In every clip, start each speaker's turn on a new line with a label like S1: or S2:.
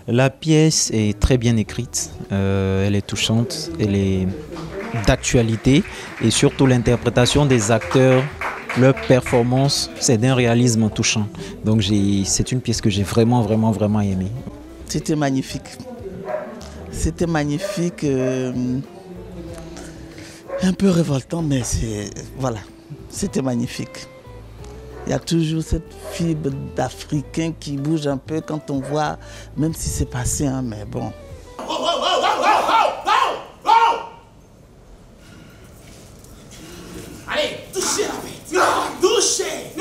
S1: La pièce est très bien écrite, elle est touchante, elle est d'actualité et surtout l'interprétation des acteurs, leur performance, c'est d'un réalisme touchant. Donc c'est une pièce que j'ai vraiment aimée.
S2: C'était magnifique. C'était magnifique, un peu révoltant, mais voilà, c'était magnifique. Il y a toujours cette fibre d'Africain qui bouge un peu quand on voit, même si c'est passé, hein, mais bon.
S3: Allez, touchez la bête. Touchez.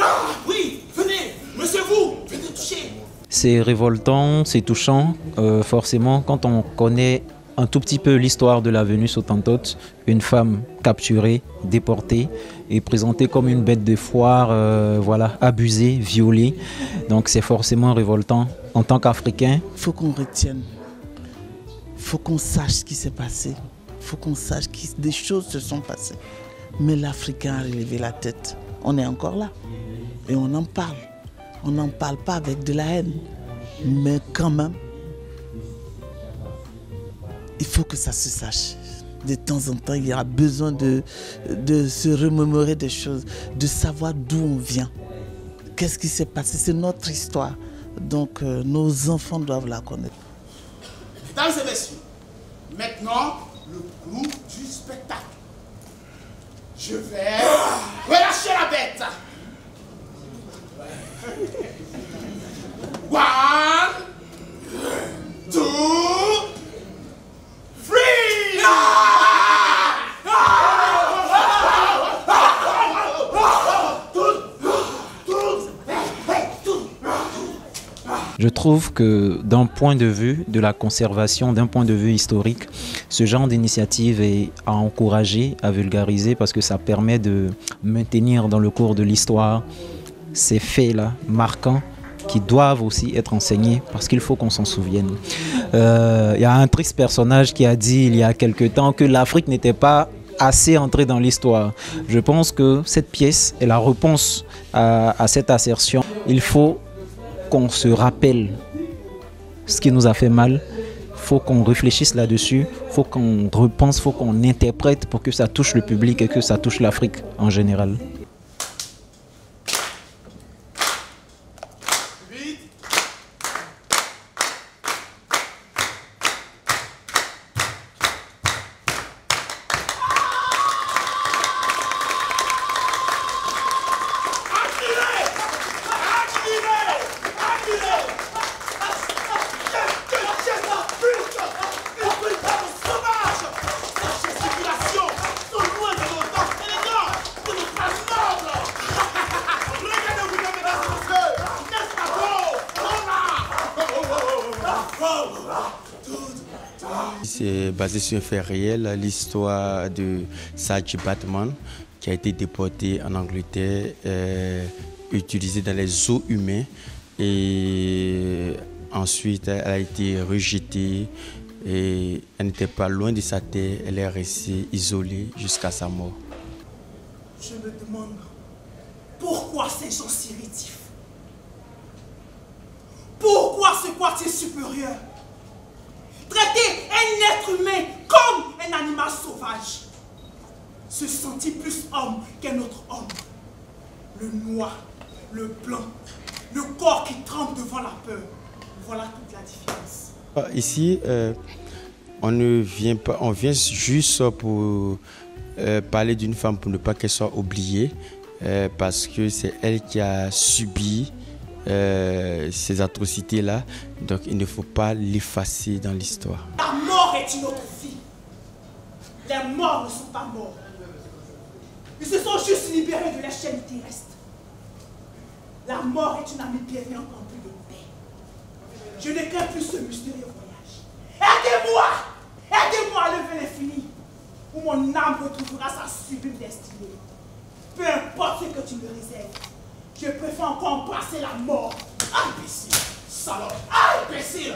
S3: Oui, venez, monsieur vous, venez toucher.
S1: C'est révoltant, c'est touchant. Forcément, quand on connaît un tout petit peu l'histoire de la Vénus Hottentote, une femme capturée, déportée et présentée comme une bête de foire, voilà, abusée, violée. Donc c'est forcément révoltant. En tant qu'Africain,
S2: il faut qu'on retienne, il faut qu'on sache ce qui s'est passé, il faut qu'on sache que des choses se sont passées. Mais l'Africain a relevé la tête. On est encore là et on en parle. On n'en parle pas avec de la haine, mais quand même, il faut que ça se sache. De temps en temps, il y a besoin de se remémorer des choses, de savoir d'où on vient. Qu'est-ce qui s'est passé? C'est notre histoire. Donc, nos enfants doivent la connaître.
S3: Mesdames et messieurs, maintenant, le clou du spectacle. Je vais relâcher la bête. One, two, three.
S1: je trouve que d'un point de vue de la conservation, d'un point de vue historique, ce genre d'initiative est à encourager, à vulgariser parce que ça permet de maintenir dans le cours de l'histoire ces faits-là marquants qui doivent aussi être enseignés parce qu'il faut qu'on s'en souvienne. Il y a un triste personnage qui a dit il y a quelque temps que l'Afrique n'était pas assez entrée dans l'histoire. Je pense que cette pièce est la réponse à cette assertion. Il faut qu'on se rappelle ce qui nous a fait mal. Il faut qu'on réfléchisse là-dessus. Il faut qu'on repense, il faut qu'on interprète pour que ça touche le public et que ça touche l'Afrique en général.
S4: C'est basé sur un fait réel, l'histoire de Saartjie Baartman qui a été déporté en Angleterre, utilisé dans les eaux humaines et ensuite elle a été rejetée et elle n'était pas loin de sa terre, elle est restée isolée jusqu'à sa mort.
S3: Je me demande pourquoi ces gens si rétifs? Pourquoi ce quartier supérieur traiter un être humain comme un animal sauvage, se sentit plus homme qu'un autre homme. Le noir, le blanc, le corps qui tremble devant la peur. Voilà toute la différence.
S4: Ici, on ne vient pas, on vient juste pour parler d'une femme pour ne pas qu'elle soit oubliée, parce que c'est elle qui a subi ces atrocités-là, donc il ne faut pas l'effacer dans l'histoire.
S3: La mort est une autre vie. Les morts ne sont pas morts. Ils se sont juste libérés de la chaîne terrestre. La mort est une amie bienveillante en plus de paix. Je ne crains plus ce mystérieux voyage. Aidez-moi! Aidez-moi à lever l'infini, où mon âme retrouvera sa sublime destinée. Peu importe ce que tu me réserves, je préfère encore embrasser la mort. Imbécile! Salope! Imbécile!